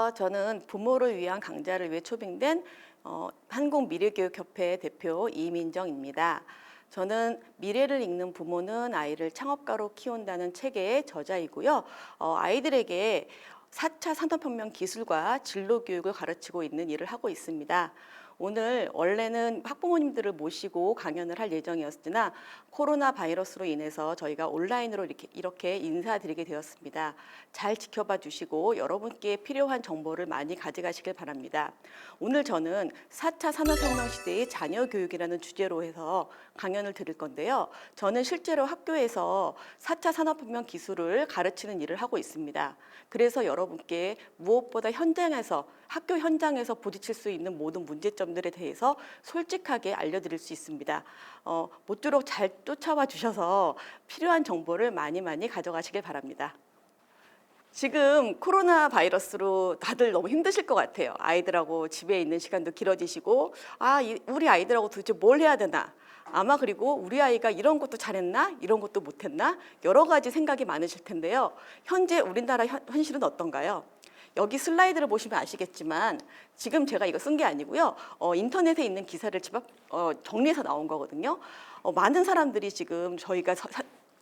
안녕하세요. 저는 부모를 위한 강좌를 위해 초빙된 한국미래교육협회 대표 이민정입니다. 저는 미래를 읽는 부모는 아이를 창업가로 키운다는 책의 저자이고요. 아이들에게 4차 산업혁명 기술과 진로교육을 가르치고 있는 일을 하고 있습니다. 오늘 원래는 학부모님들을 모시고 강연을 할 예정이었으나 코로나 바이러스로 인해서 저희가 온라인으로 이렇게 인사드리게 되었습니다. 잘 지켜봐 주시고 여러분께 필요한 정보를 많이 가져가시길 바랍니다. 오늘 저는 4차 산업혁명 시대의 자녀 교육이라는 주제로 해서 강연을 드릴 건데요. 저는 실제로 학교에서 4차 산업혁명 기술을 가르치는 일을 하고 있습니다. 그래서 여러분께 무엇보다 학교 현장에서 부딪힐 수 있는 모든 문제점들에 대해서 솔직하게 알려드릴 수 있습니다. 모쪼록 잘 쫓아와 주셔서 필요한 정보를 많이 가져가시길 바랍니다. 지금 코로나 바이러스로 다들 너무 힘드실 것 같아요. 아이들하고 집에 있는 시간도 길어지시고 우리 아이들하고 도대체 뭘 해야 되나? 아마 그리고 우리 아이가 이런 것도 잘했나? 이런 것도 못했나? 여러 가지 생각이 많으실 텐데요. 현재 우리나라 현실은 어떤가요? 여기 슬라이드를 보시면 아시겠지만 지금 제가 이거 쓴 게 아니고요. 인터넷에 있는 기사를 정리해서 나온 거거든요. 많은 사람들이 지금 저희가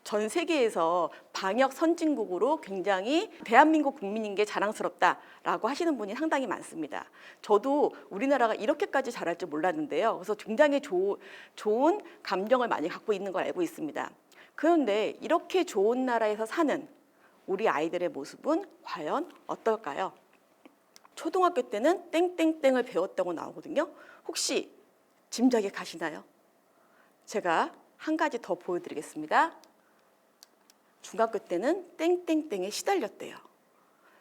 전 세계에서 방역 선진국으로 굉장히 대한민국 국민인 게 자랑스럽다라고 하시는 분이 상당히 많습니다. 저도 우리나라가 이렇게까지 잘할 줄 몰랐는데요. 그래서 굉장히 좋은 감정을 많이 갖고 있는 걸 알고 있습니다. 그런데 이렇게 좋은 나라에서 사는 우리 아이들의 모습은 과연 어떨까요? 초등학교 때는 땡땡땡을 배웠다고 나오거든요. 혹시 짐작이 가시나요? 제가 한 가지 더 보여드리겠습니다. 중학교 때는 땡땡땡에 시달렸대요.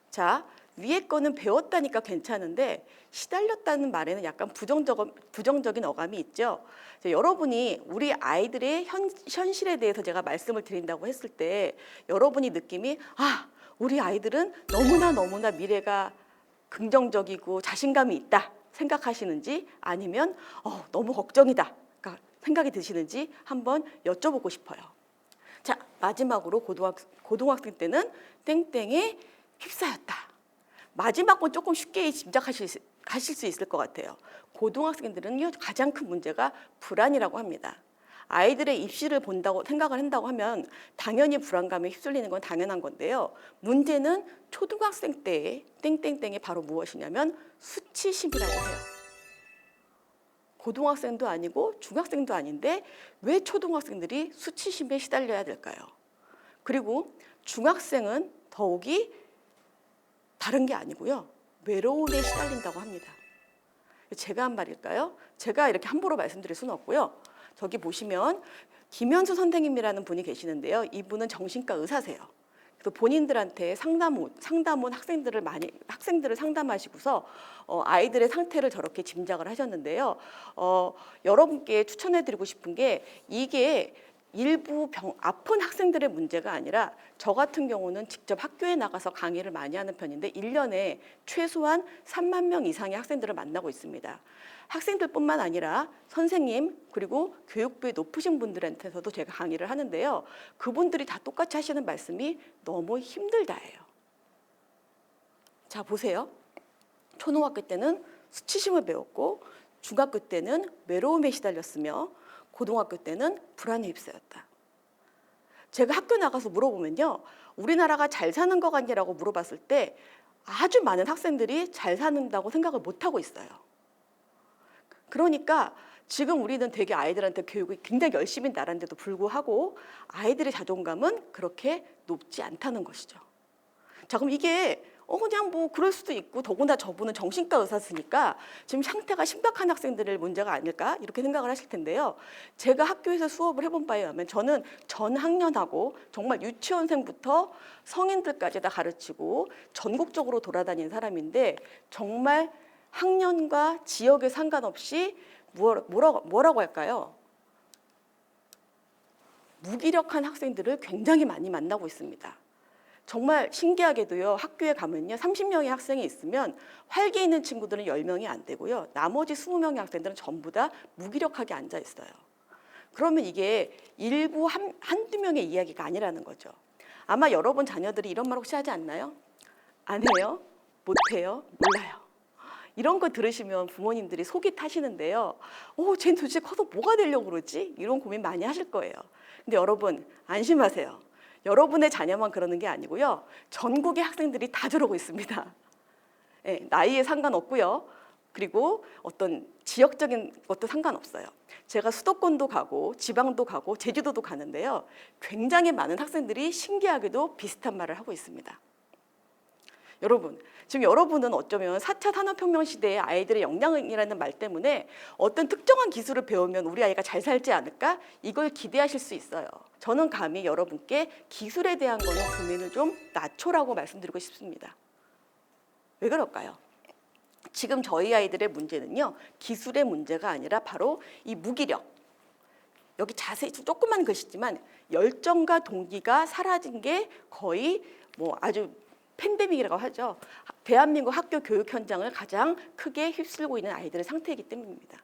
자, 위에 거는 배웠다니까 괜찮은데 시달렸다는 말에는 약간 부정적인 어감이 있죠. 여러분이 우리 아이들의 현실에 대해서 제가 말씀을 드린다고 했을 때 여러분이 느낌이 우리 아이들은 너무나 미래가 긍정적이고 자신감이 있다 생각하시는지 아니면 너무 걱정이다 생각이 드시는지 한번 여쭤보고 싶어요. 자, 마지막으로 고등학생 때는 땡땡에 휩싸였다. 마지막 건 조금 쉽게 짐작하실 수 있을 것 같아요. 고등학생들은요, 가장 큰 문제가 불안이라고 합니다. 아이들의 입시를 생각을 한다고 하면 당연히 불안감에 휩쓸리는 건 당연한 건데요. 문제는 초등학생 때의 땡땡땡이 바로 무엇이냐면 수치심이라고 해요. 고등학생도 아니고 중학생도 아닌데 왜 초등학생들이 수치심에 시달려야 될까요? 그리고 중학생은 더욱이 다른 게 아니고요. 외로움에 시달린다고 합니다. 제가 한 말일까요? 제가 이렇게 함부로 말씀드릴 수는 없고요. 저기 보시면 김현수 선생님이라는 분이 계시는데요. 이분은 정신과 의사세요. 그래서 본인들한테 상담 온 학생들을 상담하시고서 아이들의 상태를 저렇게 짐작을 하셨는데요. 여러분께 추천해드리고 싶은 게 이게 일부 아픈 학생들의 문제가 아니라 저 같은 경우는 직접 학교에 나가서 강의를 많이 하는 편인데 1년에 최소한 3만 명 이상의 학생들을 만나고 있습니다. 학생들뿐만 아니라 선생님 그리고 교육부에 높으신 분들한테서도 제가 강의를 하는데요. 그분들이 다 똑같이 하시는 말씀이 너무 힘들다예요. 자, 보세요. 초등학교 때는 수치심을 배웠고 중학교 때는 외로움에 시달렸으며 고등학교 때는 불안에 휩싸였다. 제가 학교 나가서 물어보면요. 우리나라가 잘 사는 것 같냐라고 물어봤을 때 아주 많은 학생들이 잘 사는다고 생각을 못하고 있어요. 그러니까 지금 우리는 되게 아이들한테 교육을 굉장히 열심히 나란데도 불구하고 아이들의 자존감은 그렇게 높지 않다는 것이죠. 자, 그럼 이게 그냥 뭐 그럴 수도 있고 더구나 저분은 정신과 의사시니까 지금 상태가 심각한 학생들의 문제가 아닐까 이렇게 생각을 하실 텐데요. 제가 학교에서 수업을 해본 바에 의하면 저는 전 학년하고 정말 유치원생부터 성인들까지 다 가르치고 전국적으로 돌아다니는 사람인데 정말 학년과 지역에 상관없이 뭐라고 할까요? 무기력한 학생들을 굉장히 많이 만나고 있습니다. 정말 신기하게도요. 학교에 가면요. 30명의 학생이 있으면 활기 있는 친구들은 10명이 안 되고요. 나머지 20명의 학생들은 전부 다 무기력하게 앉아 있어요. 그러면 이게 일부 한두 명의 이야기가 아니라는 거죠. 아마 여러분 자녀들이 이런 말 혹시 하지 않나요? 안 해요? 못해요? 몰라요. 이런 거 들으시면 부모님들이 속이 타시는데요. 쟤는 도대체 커서 뭐가 되려고 그러지? 이런 고민 많이 하실 거예요. 근데 여러분 안심하세요. 여러분의 자녀만 그러는 게 아니고요. 전국의 학생들이 다 저러고 있습니다. 네, 나이에 상관없고요. 그리고 어떤 지역적인 것도 상관없어요. 제가 수도권도 가고 지방도 가고 제주도도 가는데요. 굉장히 많은 학생들이 신기하게도 비슷한 말을 하고 있습니다. 여러분, 지금 여러분은 어쩌면 4차 산업혁명 시대의 아이들의 역량이라는 말 때문에 어떤 특정한 기술을 배우면 우리 아이가 잘 살지 않을까? 이걸 기대하실 수 있어요. 저는 감히 여러분께 기술에 대한 거는 고민을 좀 낮춰라고 말씀드리고 싶습니다. 왜 그럴까요? 지금 저희 아이들의 문제는요, 기술의 문제가 아니라 바로 이 무기력. 여기 자세히 조그만 글씨지만 열정과 동기가 사라진 게 거의 뭐 아주 팬데믹이라고 하죠. 대한민국 학교 교육 현장을 가장 크게 휩쓸고 있는 아이들의 상태이기 때문입니다.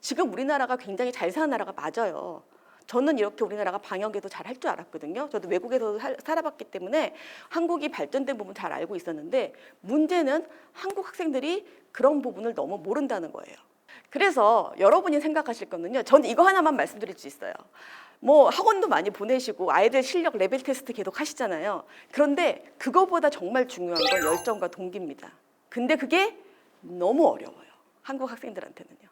지금 우리나라가 굉장히 잘 사는 나라가 맞아요. 저는 이렇게 우리나라가 방역에도 잘 할 줄 알았거든요. 저도 외국에서 살아봤기 때문에 한국이 발전된 부분 잘 알고 있었는데 문제는 한국 학생들이 그런 부분을 너무 모른다는 거예요. 그래서 여러분이 생각하실 거는요. 저는 이거 하나만 말씀드릴 수 있어요. 뭐 학원도 많이 보내시고 아이들 실력 레벨 테스트 계속 하시잖아요. 그런데 그거보다 정말 중요한 건 열정과 동기입니다. 근데 그게 너무 어려워요. 한국 학생들한테는요.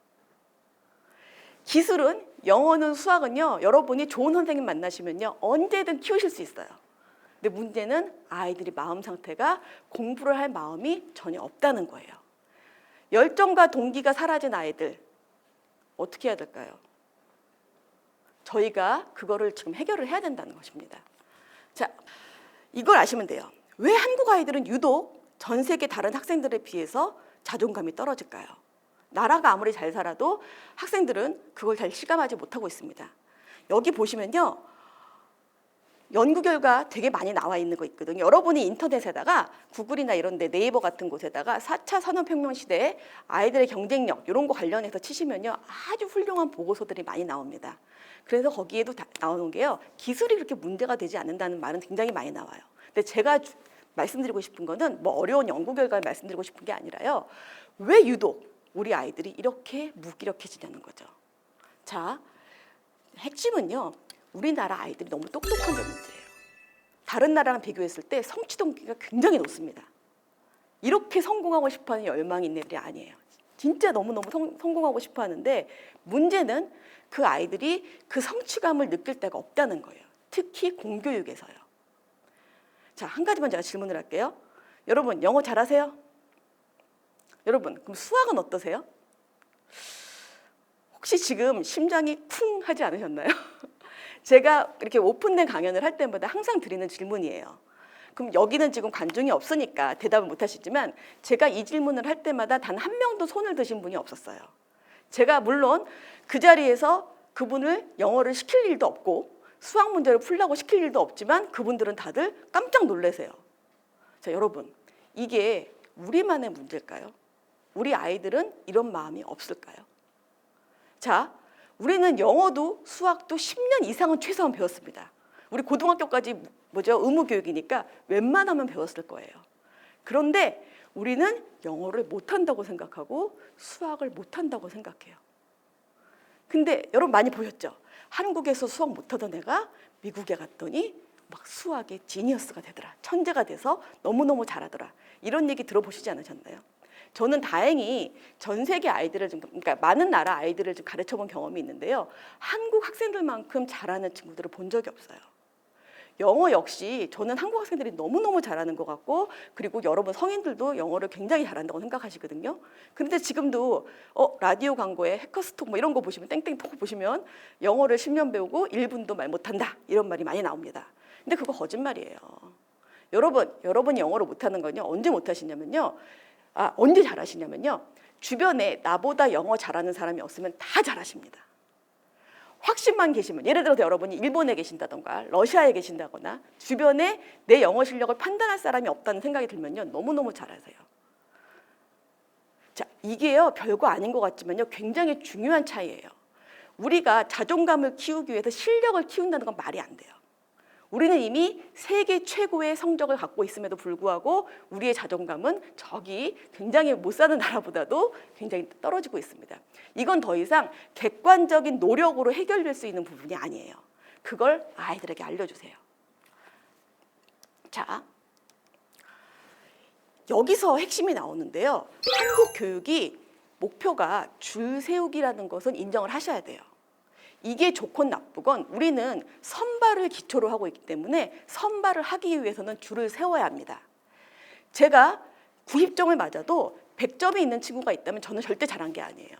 기술은 영어는 수학은요. 여러분이 좋은 선생님 만나시면요. 언제든 키우실 수 있어요. 근데 문제는 아이들이 마음 상태가 공부를 할 마음이 전혀 없다는 거예요. 열정과 동기가 사라진 아이들 어떻게 해야 될까요? 저희가 그거를 지금 해결을 해야 된다는 것입니다. 자, 이걸 아시면 돼요. 왜 한국 아이들은 유독 전 세계 다른 학생들에 비해서 자존감이 떨어질까요? 나라가 아무리 잘 살아도 학생들은 그걸 잘 실감하지 못하고 있습니다. 여기 보시면요. 연구 결과 되게 많이 나와 있는 거 있거든요. 여러분이 인터넷에다가 구글이나 이런 데 네이버 같은 곳에다가 4차 산업혁명 시대에 아이들의 경쟁력 이런 거 관련해서 치시면요. 아주 훌륭한 보고서들이 많이 나옵니다. 그래서 거기에도 나오는 게요. 기술이 그렇게 문제가 되지 않는다는 말은 굉장히 많이 나와요. 근데 제가 말씀드리고 싶은 거는 뭐 어려운 연구 결과를 말씀드리고 싶은 게 아니라요. 왜 유독 우리 아이들이 이렇게 무기력해지냐는 거죠. 자, 핵심은요. 우리나라 아이들이 너무 똑똑한 게 문제예요. 다른 나라랑 비교했을 때 성취 동기가 굉장히 높습니다. 이렇게 성공하고 싶어하는 열망이 있는 애들이 아니에요. 진짜 너무너무 성공하고 싶어 하는데 문제는 그 아이들이 그 성취감을 느낄 때가 없다는 거예요. 특히 공교육에서요. 자, 한 가지만 제가 질문을 할게요. 여러분, 영어 잘하세요? 여러분, 그럼 수학은 어떠세요? 혹시 지금 심장이 쿵 하지 않으셨나요? 제가 이렇게 오픈된 강연을 할 때마다 항상 드리는 질문이에요. 그럼 여기는 지금 관중이 없으니까 대답을 못 하시지만 제가 이 질문을 할 때마다 단 한 명도 손을 드신 분이 없었어요. 제가 물론 그 자리에서 그분을 영어를 시킬 일도 없고 수학 문제를 풀라고 시킬 일도 없지만 그분들은 다들 깜짝 놀라세요. 자, 여러분, 이게 우리만의 문제일까요? 우리 아이들은 이런 마음이 없을까요? 자, 우리는 영어도 수학도 10년 이상은 최소한 배웠습니다. 우리 고등학교까지 의무 교육이니까 웬만하면 배웠을 거예요. 그런데 우리는 영어를 못한다고 생각하고 수학을 못한다고 생각해요. 근데 여러분 많이 보셨죠? 한국에서 수학 못하던 애가 미국에 갔더니 막 수학의 지니어스가 되더라. 천재가 돼서 너무너무 잘하더라. 이런 얘기 들어보시지 않으셨나요? 저는 다행히 전 세계 아이들을 그러니까 많은 나라 아이들을 좀 가르쳐 본 경험이 있는데요. 한국 학생들만큼 잘하는 친구들을 본 적이 없어요. 영어 역시 저는 한국 학생들이 너무너무 잘하는 것 같고 그리고 여러분 성인들도 영어를 굉장히 잘한다고 생각하시거든요. 그런데 지금도 라디오 광고에 해커스톡 뭐 이런 거 보시면 땡땡톡 보시면 영어를 10년 배우고 1분도 말 못한다 이런 말이 많이 나옵니다. 근데 그거 거짓말이에요. 여러분이 영어를 못하는 건요. 언제 못하시냐면요. 언제 잘하시냐면요. 주변에 나보다 영어 잘하는 사람이 없으면 다 잘하십니다. 확신만 계시면 예를 들어서 여러분이 일본에 계신다던가 러시아에 계신다거나 주변에 내 영어 실력을 판단할 사람이 없다는 생각이 들면요. 너무너무 잘하세요. 자, 이게요. 별거 아닌 것 같지만요. 굉장히 중요한 차이예요. 우리가 자존감을 키우기 위해서 실력을 키운다는 건 말이 안 돼요. 우리는 이미 세계 최고의 성적을 갖고 있음에도 불구하고 우리의 자존감은 저기 굉장히 못 사는 나라보다도 굉장히 떨어지고 있습니다. 이건 더 이상 객관적인 노력으로 해결될 수 있는 부분이 아니에요. 그걸 아이들에게 알려주세요. 자, 여기서 핵심이 나오는데요. 한국 교육이 목표가 줄 세우기라는 것은 인정을 하셔야 돼요. 이게 좋건 나쁘건 우리는 선발을 기초로 하고 있기 때문에 선발을 하기 위해서는 줄을 세워야 합니다. 제가 90점을 맞아도 100점이 있는 친구가 있다면 저는 절대 잘한 게 아니에요.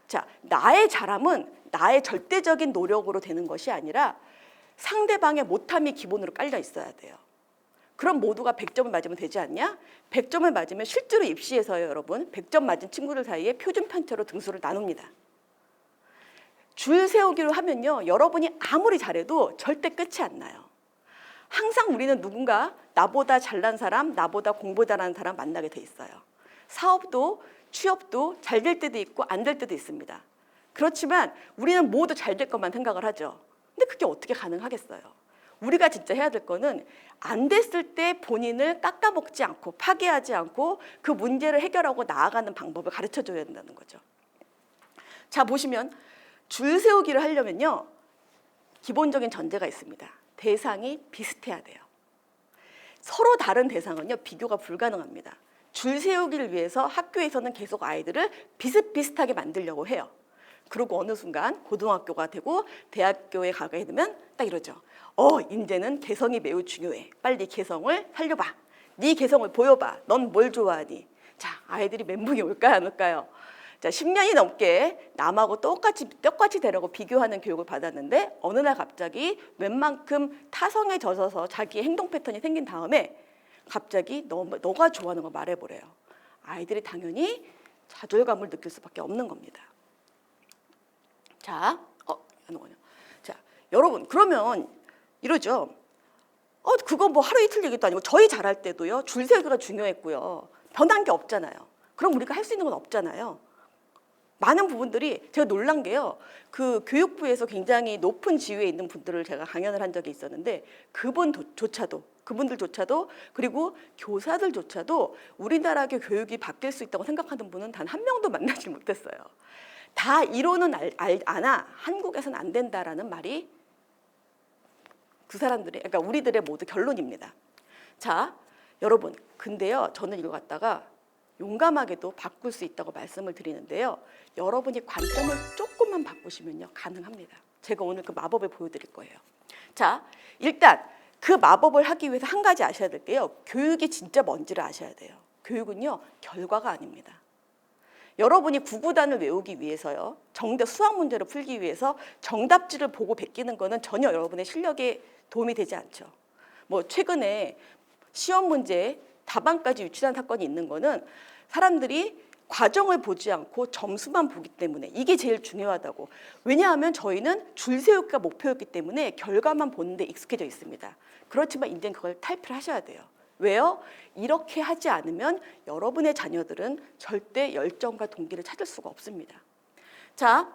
자, 나의 잘함은 나의 절대적인 노력으로 되는 것이 아니라 상대방의 못함이 기본으로 깔려 있어야 돼요. 그럼 모두가 100점을 맞으면 되지 않냐? 100점을 맞으면 실제로 입시에서요, 여러분. 100점 맞은 친구들 사이에 표준 편차로 등수를 나눕니다. 줄 세우기로 하면요, 여러분이 아무리 잘해도 절대 끝이 안 나요. 항상 우리는 누군가 나보다 잘난 사람, 나보다 공부 잘하는 사람 만나게 돼 있어요. 사업도 취업도 잘 될 때도 있고 안 될 때도 있습니다. 그렇지만 우리는 모두 잘 될 것만 생각을 하죠. 근데 그게 어떻게 가능하겠어요? 우리가 진짜 해야 될 거는 안 됐을 때 본인을 깎아먹지 않고 파괴하지 않고 그 문제를 해결하고 나아가는 방법을 가르쳐줘야 된다는 거죠. 자, 보시면 줄 세우기를 하려면요, 기본적인 전제가 있습니다. 대상이 비슷해야 돼요. 서로 다른 대상은요, 비교가 불가능합니다. 줄 세우기를 위해서 학교에서는 계속 아이들을 비슷비슷하게 만들려고 해요. 그리고 어느 순간 고등학교가 되고 대학교에 가게 되면 딱 이러죠. 이제는 개성이 매우 중요해. 빨리 개성을 살려봐. 네 개성을 보여봐. 넌 뭘 좋아하니? 자, 아이들이 멘붕이 올까요, 안 올까요? 자, 10년이 넘게 남하고 똑같이 되라고 비교하는 교육을 받았는데 어느 날 갑자기 웬만큼 타성에 젖어서 자기의 행동 패턴이 생긴 다음에 갑자기 너가 좋아하는 거 말해보래요. 아이들이 당연히 좌절감을 느낄 수밖에 없는 겁니다. 자, 자, 여러분, 그러면 이러죠. 그거 뭐 하루 이틀 얘기도 아니고 저희 잘할 때도요, 줄 세우기가 중요했고요. 변한 게 없잖아요. 그럼 우리가 할 수 있는 건 없잖아요. 많은 부분들이 제가 놀란 게요. 그 교육부에서 굉장히 높은 지위에 있는 분들을 제가 강연을 한 적이 있었는데 그분들조차도 그리고 교사들조차도 우리나라 교육이 바뀔 수 있다고 생각하는 분은 단 한 명도 만나지 못했어요. 다 이론은 아나 한국에서는 안 된다라는 말이 그 사람들의, 그러니까 우리들의 모두 결론입니다. 자, 여러분, 근데요, 저는 이거 갖다가 용감하게도 바꿀 수 있다고 말씀을 드리는데요. 여러분이 관점을 조금만 바꾸시면요, 가능합니다. 제가 오늘 그 마법을 보여드릴 거예요. 자, 일단 그 마법을 하기 위해서 한 가지 아셔야 될 게요. 교육이 진짜 뭔지를 아셔야 돼요. 교육은요, 결과가 아닙니다. 여러분이 구구단을 외우기 위해서요, 수학 문제를 풀기 위해서 정답지를 보고 베끼는 거는 전혀 여러분의 실력에 도움이 되지 않죠. 뭐 최근에 시험 문제 답안까지 유출한 사건이 있는 거는 사람들이 과정을 보지 않고 점수만 보기 때문에 이게 제일 중요하다고. 왜냐하면 저희는 줄 세우기가 목표였기 때문에 결과만 보는데 익숙해져 있습니다. 그렇지만 이제는 그걸 탈피를 하셔야 돼요. 왜요? 이렇게 하지 않으면 여러분의 자녀들은 절대 열정과 동기를 찾을 수가 없습니다. 자,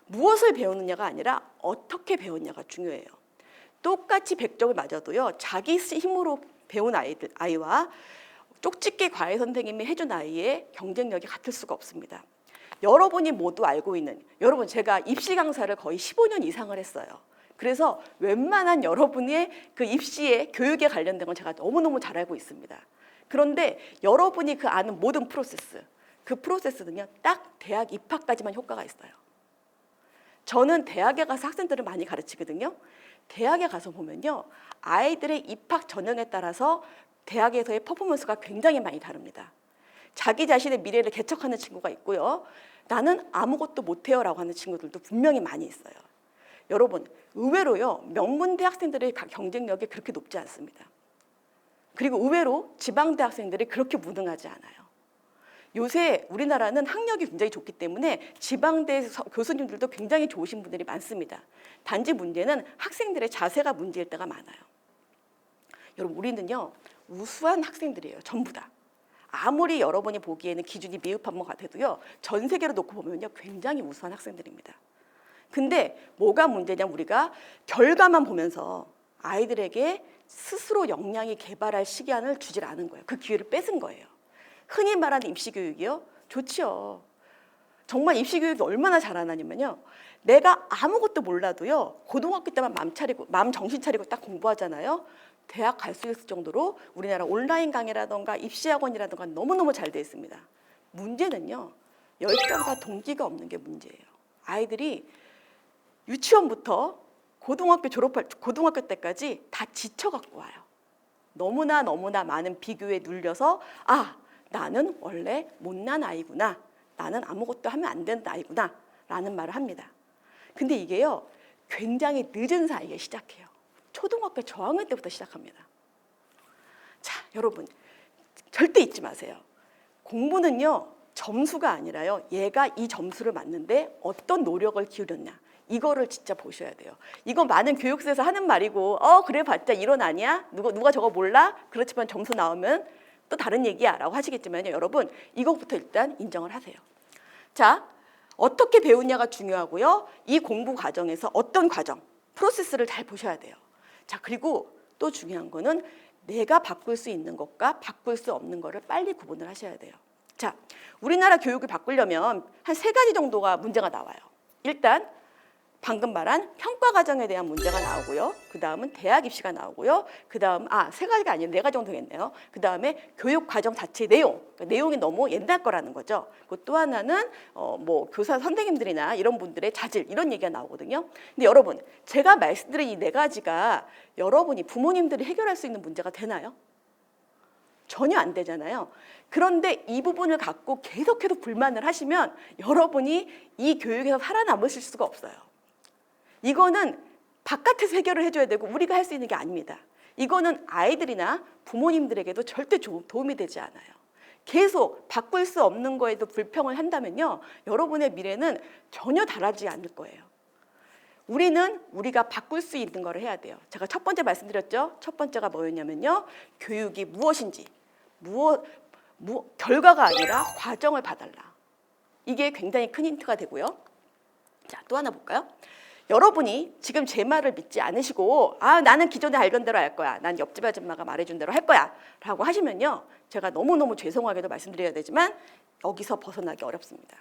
무엇을 배우느냐가 아니라 어떻게 배웠냐가 중요해요. 똑같이 100점을 맞아도요, 자기 힘으로 배운 아이와 쪽집게 과외 선생님이 해준 아이의 경쟁력이 같을 수가 없습니다. 여러분이 모두 알고 있는, 여러분, 제가 입시 강사를 거의 15년 이상을 했어요. 그래서 웬만한 여러분의 그 입시에 교육에 관련된 건 제가 너무너무 잘 알고 있습니다. 그런데 여러분이 그 아는 모든 프로세스, 그 프로세스는요, 딱 대학 입학까지만 효과가 있어요. 저는 대학에 가서 학생들을 많이 가르치거든요. 대학에 가서 보면요, 아이들의 입학 전형에 따라서 대학에서의 퍼포먼스가 굉장히 많이 다릅니다. 자기 자신의 미래를 개척하는 친구가 있고요. 나는 아무것도 못해요라고 하는 친구들도 분명히 많이 있어요. 여러분, 의외로요, 명문대 학생들의 경쟁력이 그렇게 높지 않습니다. 그리고 의외로 지방대 학생들이 그렇게 무능하지 않아요. 요새 우리나라는 학력이 굉장히 좋기 때문에 지방대 교수님들도 굉장히 좋으신 분들이 많습니다. 단지 문제는 학생들의 자세가 문제일 때가 많아요. 여러분, 우리는요, 우수한 학생들이에요. 전부 다. 아무리 여러분이 보기에는 기준이 미흡한 것 같아도요, 전 세계로 놓고 보면요, 굉장히 우수한 학생들입니다. 근데 뭐가 문제냐, 우리가 결과만 보면서 아이들에게 스스로 역량이 개발할 시간을 주질 않은 거예요. 그 기회를 뺏은 거예요. 흔히 말하는 입시교육이요? 좋지요. 정말 입시교육이 얼마나 잘하냐면요. 내가 아무것도 몰라도요. 고등학교 때만 마음 정신 차리고 딱 공부하잖아요. 대학 갈 수 있을 정도로 우리나라 온라인 강의라던가 입시학원이라던가 너무너무 잘 돼 있습니다. 문제는요. 열정과 동기가 없는 게 문제예요. 아이들이 유치원부터 고등학교 때까지 다 지쳐갖고 와요. 너무나 많은 비교에 눌려서 나는 원래 못난 아이구나. 나는 아무것도 하면 안 되는 아이구나. 라는 말을 합니다. 근데 이게요. 굉장히 늦은 사이에 시작해요. 초등학교 저학년 때부터 시작합니다. 자, 여러분 절대 잊지 마세요. 공부는요. 점수가 아니라요. 얘가 이 점수를 맞는데 어떤 노력을 기울였냐. 이거를 진짜 보셔야 돼요. 이거 많은 교육서에서 하는 말이고 그래 봤자 이론 아니야? 누가 저거 몰라? 그렇지만 점수 나오면 또 다른 얘기야 라고 하시겠지만요. 여러분 이것부터 일단 인정을 하세요. 자, 어떻게 배우냐가 중요하고요. 이 공부 과정에서 어떤 과정, 프로세스를 잘 보셔야 돼요. 자, 그리고 또 중요한 거는 내가 바꿀 수 있는 것과 바꿀 수 없는 거를 빨리 구분을 하셔야 돼요. 자, 우리나라 교육을 바꾸려면 한 3가지 정도가 문제가 나와요. 일단 방금 말한 평가 과정에 대한 문제가 나오고요. 그 다음은 대학 입시가 나오고요. 그 다음 3가지가 아니라 4가지 정도 되겠네요. 그 다음에 교육 과정 자체의 내용, 그러니까 내용이 너무 옛날 거라는 거죠. 또 하나는 교사 선생님들이나 이런 분들의 자질 이런 얘기가 나오거든요. 근데 여러분 제가 말씀드린 이 4가지가 여러분이 부모님들이 해결할 수 있는 문제가 되나요? 전혀 안 되잖아요. 그런데 이 부분을 갖고 계속해서 불만을 하시면 여러분이 이 교육에서 살아남으실 수가 없어요. 이거는 바깥에서 해결을 해줘야 되고 우리가 할 수 있는 게 아닙니다. 이거는 아이들이나 부모님들에게도 절대 도움이 되지 않아요. 계속 바꿀 수 없는 거에도 불평을 한다면요. 여러분의 미래는 전혀 달라지지 않을 거예요. 우리가 바꿀 수 있는 거를 해야 돼요. 제가 첫 번째 말씀드렸죠. 첫 번째가 뭐였냐면요. 교육이 무엇인지, 결과가 아니라 과정을 봐달라. 이게 굉장히 큰 힌트가 되고요. 자, 또 하나 볼까요? 여러분이 지금 제 말을 믿지 않으시고 나는 기존에 알던 대로 할 거야. 난 옆집 아줌마가 말해준 대로 할 거야. 라고 하시면요. 제가 너무너무 죄송하게도 말씀드려야 되지만 여기서 벗어나기 어렵습니다.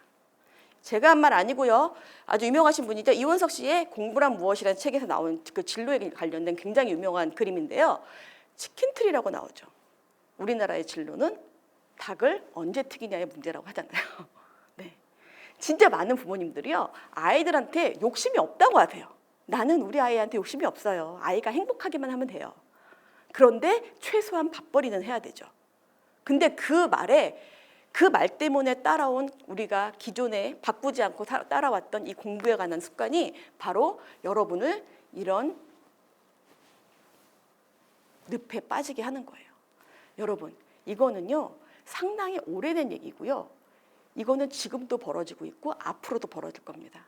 제가 한 말 아니고요. 아주 유명하신 분이죠. 이원석 씨의 공부란 무엇이라는 책에서 나온 그 진로에 관련된 굉장히 유명한 그림인데요. 치킨트리라고 나오죠. 우리나라의 진로는 닭을 언제 튀기냐의 문제라고 하잖아요. 네. 진짜 많은 부모님들이요. 아이들한테 욕심이 없다고 하세요. 나는 우리 아이한테 욕심이 없어요. 아이가 행복하기만 하면 돼요. 그런데 최소한 밥벌이는 해야 되죠. 근데 그 말 때문에 따라온 우리가 기존에 바꾸지 않고 따라왔던 이 공부에 관한 습관이 바로 여러분을 이런 늪에 빠지게 하는 거예요. 여러분, 이거는요. 상당히 오래된 얘기고요. 이거는 지금도 벌어지고 있고 앞으로도 벌어질 겁니다.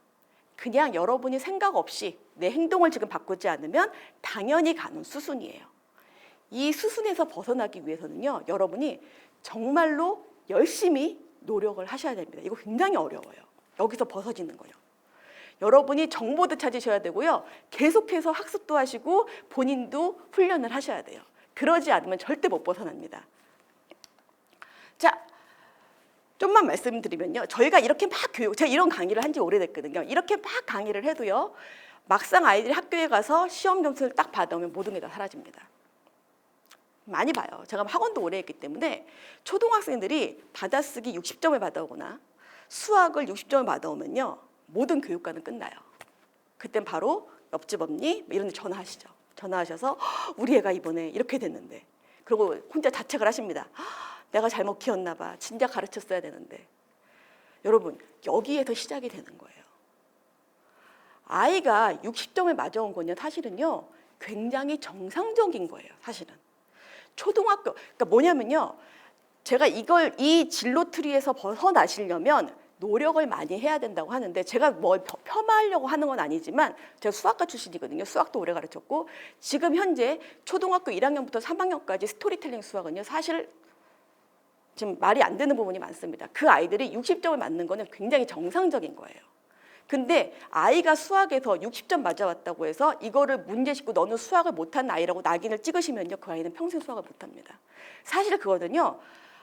그냥 여러분이 생각 없이 내 행동을 지금 바꾸지 않으면 당연히 가는 수순이에요. 이 수순에서 벗어나기 위해서는요. 여러분이 정말로 열심히 노력을 하셔야 됩니다. 이거 굉장히 어려워요. 여기서 벗어지는 거예요. 여러분이 정보도 찾으셔야 되고요. 계속해서 학습도 하시고 본인도 훈련을 하셔야 돼요. 그러지 않으면 절대 못 벗어납니다. 자, 좀만 말씀드리면요. 저희가 이렇게 막 제가 이런 강의를 한 지 오래됐거든요. 이렇게 막 강의를 해도요. 막상 아이들이 학교에 가서 시험 점수를 딱 받아오면 모든 게 다 사라집니다. 많이 봐요. 제가 학원도 오래 했기 때문에 초등학생들이 받아쓰기 60점을 받아오거나 수학을 60점을 받아오면요. 모든 교육과는 끝나요. 그땐 바로 옆집 언니 이런 데 전화하시죠. 전화하셔서 우리 애가 이번에 이렇게 됐는데 그리고 혼자 자책을 하십니다. 내가 잘못 키웠나 봐. 진작 가르쳤어야 되는데. 여러분 여기에서 시작이 되는 거예요. 아이가 60점을 맞아온 건요. 사실은요. 굉장히 정상적인 거예요. 사실은. 초등학교 그러니까 뭐냐면요. 제가 이 진로 트리에서 벗어나시려면 노력을 많이 해야 된다고 하는데 제가 뭘 폄하하려고 하는 건 아니지만 제가 수학과 출신이거든요. 수학도 오래 가르쳤고 지금 현재 초등학교 1학년부터 3학년까지 스토리텔링 수학은요. 사실 지금 말이 안 되는 부분이 많습니다. 그 아이들이 60점을 맞는 거는 굉장히 정상적인 거예요. 근데 아이가 수학에서 60점 맞아왔다고 해서 이거를 문제 싣고 너는 수학을 못한 아이라고 낙인을 찍으시면요, 그 아이는 평생 수학을 못합니다. 사실 그거는요,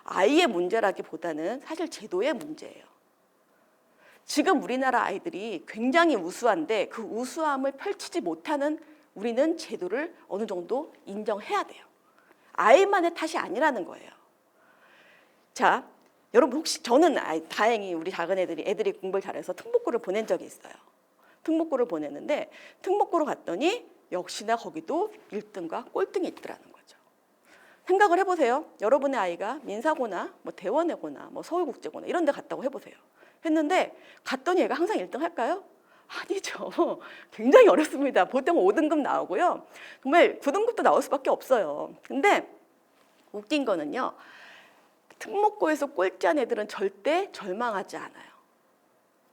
아이의 문제라기보다는 사실 제도의 문제예요. 지금 우리나라 아이들이 굉장히 우수한데 그 우수함을 펼치지 못하는 우리는 제도를 어느 정도 인정해야 돼요. 아이만의 탓이 아니라는 거예요. 자, 여러분 혹시 저는 다행히 우리 작은 애들이 공부를 잘해서 특목고를 보낸 적이 있어요. 특목고를 보냈는데 특목고로 갔더니 역시나 거기도 1등과 꼴등이 있더라는 거죠. 생각을 해보세요. 여러분의 아이가 민사고나 뭐 대원외고나 뭐 서울국제고나 이런 데 갔다고 해보세요. 했는데 갔더니 얘가 항상 1등 할까요? 아니죠. 굉장히 어렵습니다. 보통 5등급 나오고요. 정말 9등급도 나올 수밖에 없어요. 근데 웃긴 거는요. 특목고에서 꼴찌한 애들은 절대 절망하지 않아요.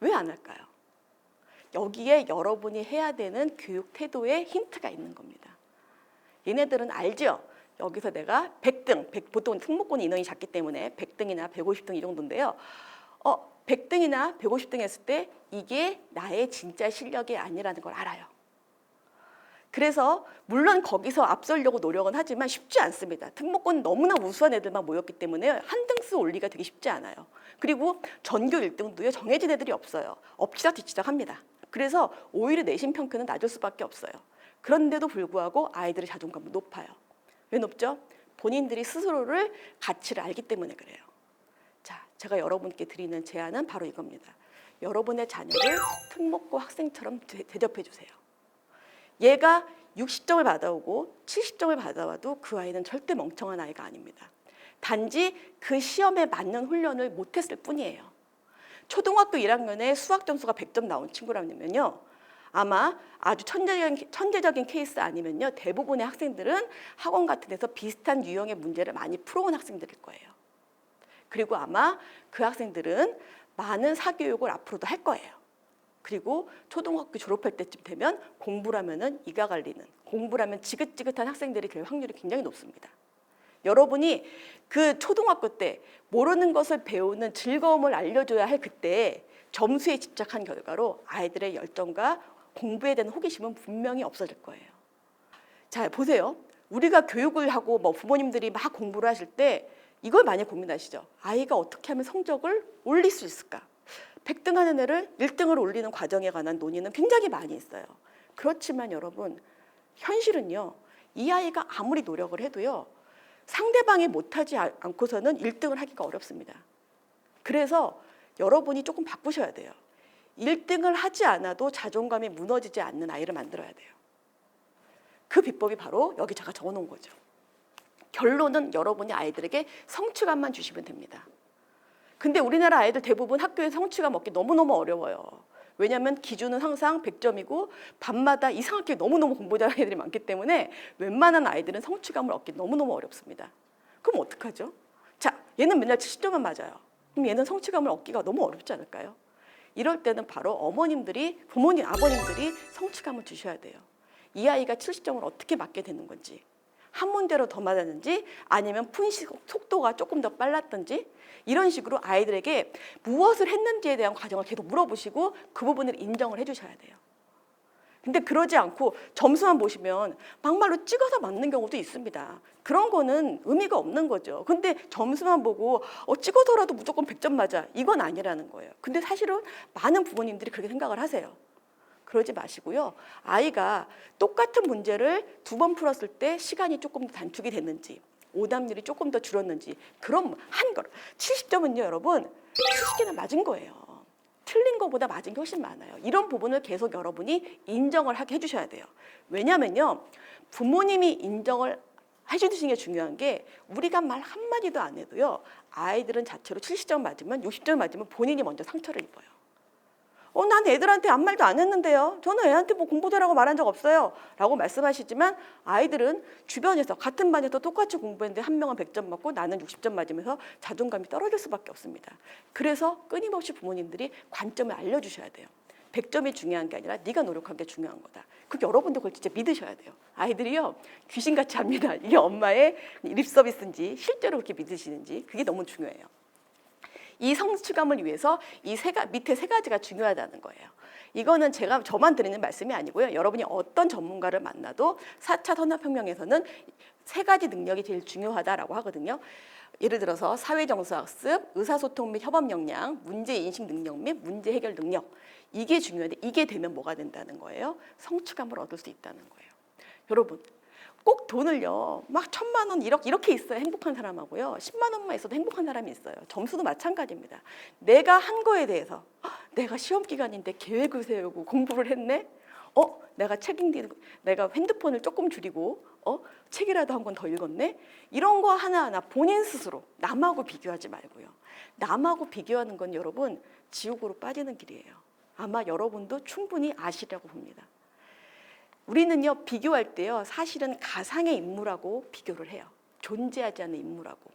왜 안 할까요? 여기에 여러분이 해야 되는 교육 태도에 힌트가 있는 겁니다. 얘네들은 알죠? 여기서 내가 100등, 보통 특목고는 인원이 작기 때문에 100등이나 150등 이 정도인데요. 100등이나 150등 했을 때 이게 나의 진짜 실력이 아니라는 걸 알아요. 그래서 물론 거기서 앞서려고 노력은 하지만 쉽지 않습니다. 특목고는 너무나 우수한 애들만 모였기 때문에 한 등수 올리기가 되게 쉽지 않아요. 그리고 전교 1등도요, 정해진 애들이 없어요. 엎치락뒤치락 합니다. 그래서 오히려 내신 평균은 낮을 수밖에 없어요. 그런데도 불구하고 아이들의 자존감은 높아요. 왜 높죠? 본인들이 스스로를 가치를 알기 때문에 그래요. 자, 제가 여러분께 드리는 제안은 바로 이겁니다. 여러분의 자녀를 특목고 학생처럼 대접해 주세요. 얘가 60점을 받아오고 70점을 받아와도 그 아이는 절대 멍청한 아이가 아닙니다. 단지 그 시험에 맞는 훈련을 못했을 뿐이에요. 초등학교 1학년에 수학 점수가 100점 나온 친구라면요, 아마 아주 천재적인 케이스 아니면요, 대부분의 학생들은 학원 같은 데서 비슷한 유형의 문제를 많이 풀어온 학생들일 거예요. 그리고 아마 그 학생들은 많은 사교육을 앞으로도 할 거예요. 그리고 초등학교 졸업할 때쯤 되면 공부라면은 이가 갈리는, 공부라면 지긋지긋한 학생들이 될 확률이 굉장히 높습니다. 여러분이 그 초등학교 때 모르는 것을 배우는 즐거움을 알려줘야 할 그때 점수에 집착한 결과로 아이들의 열정과 공부에 대한 호기심은 분명히 없어질 거예요. 자, 보세요. 우리가 교육을 하고 뭐 부모님들이 막 공부를 하실 때 이걸 많이 고민하시죠. 아이가 어떻게 하면 성적을 올릴 수 있을까? 100등 하는 애를 1등을 올리는 과정에 관한 논의는 굉장히 많이 있어요. 그렇지만 여러분, 현실은요, 이 아이가 아무리 노력을 해도요, 상대방이 못하지 않고서는 1등을 하기가 어렵습니다. 그래서 여러분이 조금 바꾸셔야 돼요. 1등을 하지 않아도 자존감이 무너지지 않는 아이를 만들어야 돼요. 그 비법이 바로 여기 제가 적어놓은 거죠. 결론은 여러분이 아이들에게 성취감만 주시면 됩니다. 근데 우리나라 아이들 대부분 학교에 성취감 얻기 너무너무 어려워요. 왜냐하면 기준은 항상 100점이고 밤마다 이상하게 너무너무 공부 잘하는 애들이 많기 때문에 웬만한 아이들은 성취감을 얻기 너무너무 어렵습니다. 그럼 어떡하죠? 자, 얘는 맨날 70점만 맞아요. 그럼 얘는 성취감을 얻기가 너무 어렵지 않을까요? 이럴 때는 바로 어머님들이, 부모님, 아버님들이 성취감을 주셔야 돼요. 이 아이가 70점을 어떻게 맞게 되는 건지, 한 문제로 더 맞았는지 아니면 푼 속도가 조금 더 빨랐던지, 이런 식으로 아이들에게 무엇을 했는지에 대한 과정을 계속 물어보시고 그 부분을 인정을 해주셔야 돼요. 근데 그러지 않고 점수만 보시면 막말로 찍어서 맞는 경우도 있습니다. 그런 거는 의미가 없는 거죠. 근데 점수만 보고 찍어서라도 무조건 100점 맞아, 이건 아니라는 거예요. 근데 사실은 많은 부모님들이 그렇게 생각을 하세요. 그러지 마시고요. 아이가 똑같은 문제를 2번 풀었을 때 시간이 조금 더 단축이 됐는지, 오답률이 조금 더 줄었는지, 그럼 한 거. 70점은요, 여러분, 70개나 맞은 거예요. 틀린 거보다 맞은 게 훨씬 많아요. 이런 부분을 계속 여러분이 인정을 하게 해주셔야 돼요. 왜냐면요, 부모님이 인정을 해주시는 게 중요한 게, 우리가 말 한마디도 안 해도요, 아이들은 자체로 70점 맞으면, 60점 맞으면 본인이 먼저 상처를 입어요. 난 애들한테 아무 말도 안 했는데요. 저는 애한테 뭐 공부되라고 말한 적 없어요. 라고 말씀하시지만 아이들은 주변에서 같은 반에서 똑같이 공부했는데 한 명은 100점 맞고 나는 60점 맞으면서 자존감이 떨어질 수밖에 없습니다. 그래서 끊임없이 부모님들이 관점을 알려주셔야 돼요. 100점이 중요한 게 아니라 네가 노력한 게 중요한 거다. 그게 여러분도 그걸 진짜 믿으셔야 돼요. 아이들이요, 귀신같이 합니다. 이게 엄마의 립 서비스인지 실제로 그렇게 믿으시는지, 그게 너무 중요해요. 이 성취감을 위해서 밑에 세 가지가 중요하다는 거예요. 이거는 제가 저만 드리는 말씀이 아니고요. 여러분이 어떤 전문가를 만나도 4차 산업혁명에서는 세 가지 능력이 제일 중요하다라고 하거든요. 예를 들어서 사회정서학습, 의사소통 및 협업 역량, 문제인식 능력 및 문제 해결 능력. 이게 중요한데 이게 되면 뭐가 된다는 거예요? 성취감을 얻을 수 있다는 거예요. 여러분 꼭 돈을요 막 1,000만 원, 1억 이렇게 있어야 행복한 사람하고요 10만 원만 있어도 행복한 사람이 있어요. 점수도 마찬가지입니다. 내가 한 거에 대해서 내가 시험 기간인데 계획을 세우고 공부를 했네. 내가 핸드폰을 조금 줄이고 책이라도 한 권 더 읽었네. 이런 거 하나하나 본인 스스로 남하고 비교하지 말고요. 남하고 비교하는 건 여러분 지옥으로 빠지는 길이에요. 아마 여러분도 충분히 아시려고 봅니다. 우리는요 비교할 때요 사실은 가상의 인물하고 비교를 해요. 존재하지 않는 인물하고.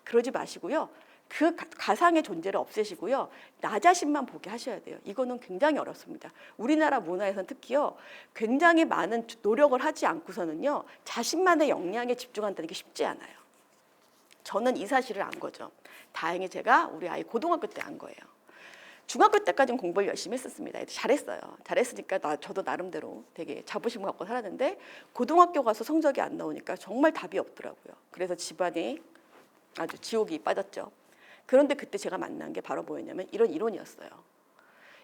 그러지 마시고요. 그 가상의 존재를 없애시고요. 나 자신만 보게 하셔야 돼요. 이거는 굉장히 어렵습니다. 우리나라 문화에서는 특히요. 굉장히 많은 노력을 하지 않고서는요. 자신만의 역량에 집중한다는 게 쉽지 않아요. 저는 이 사실을 안 거죠. 다행히 제가 우리 아이 고등학교 때 안 거예요. 중학교 때까지는 공부를 열심히 했었습니다. 잘했어요. 잘했으니까 저도 나름대로 되게 자부심을 갖고 살았는데 고등학교 가서 성적이 안 나오니까 정말 답이 없더라고요. 그래서 집안이 아주 지옥이 빠졌죠. 그런데 그때 제가 만난 게 바로 뭐였냐면 이런 이론이었어요.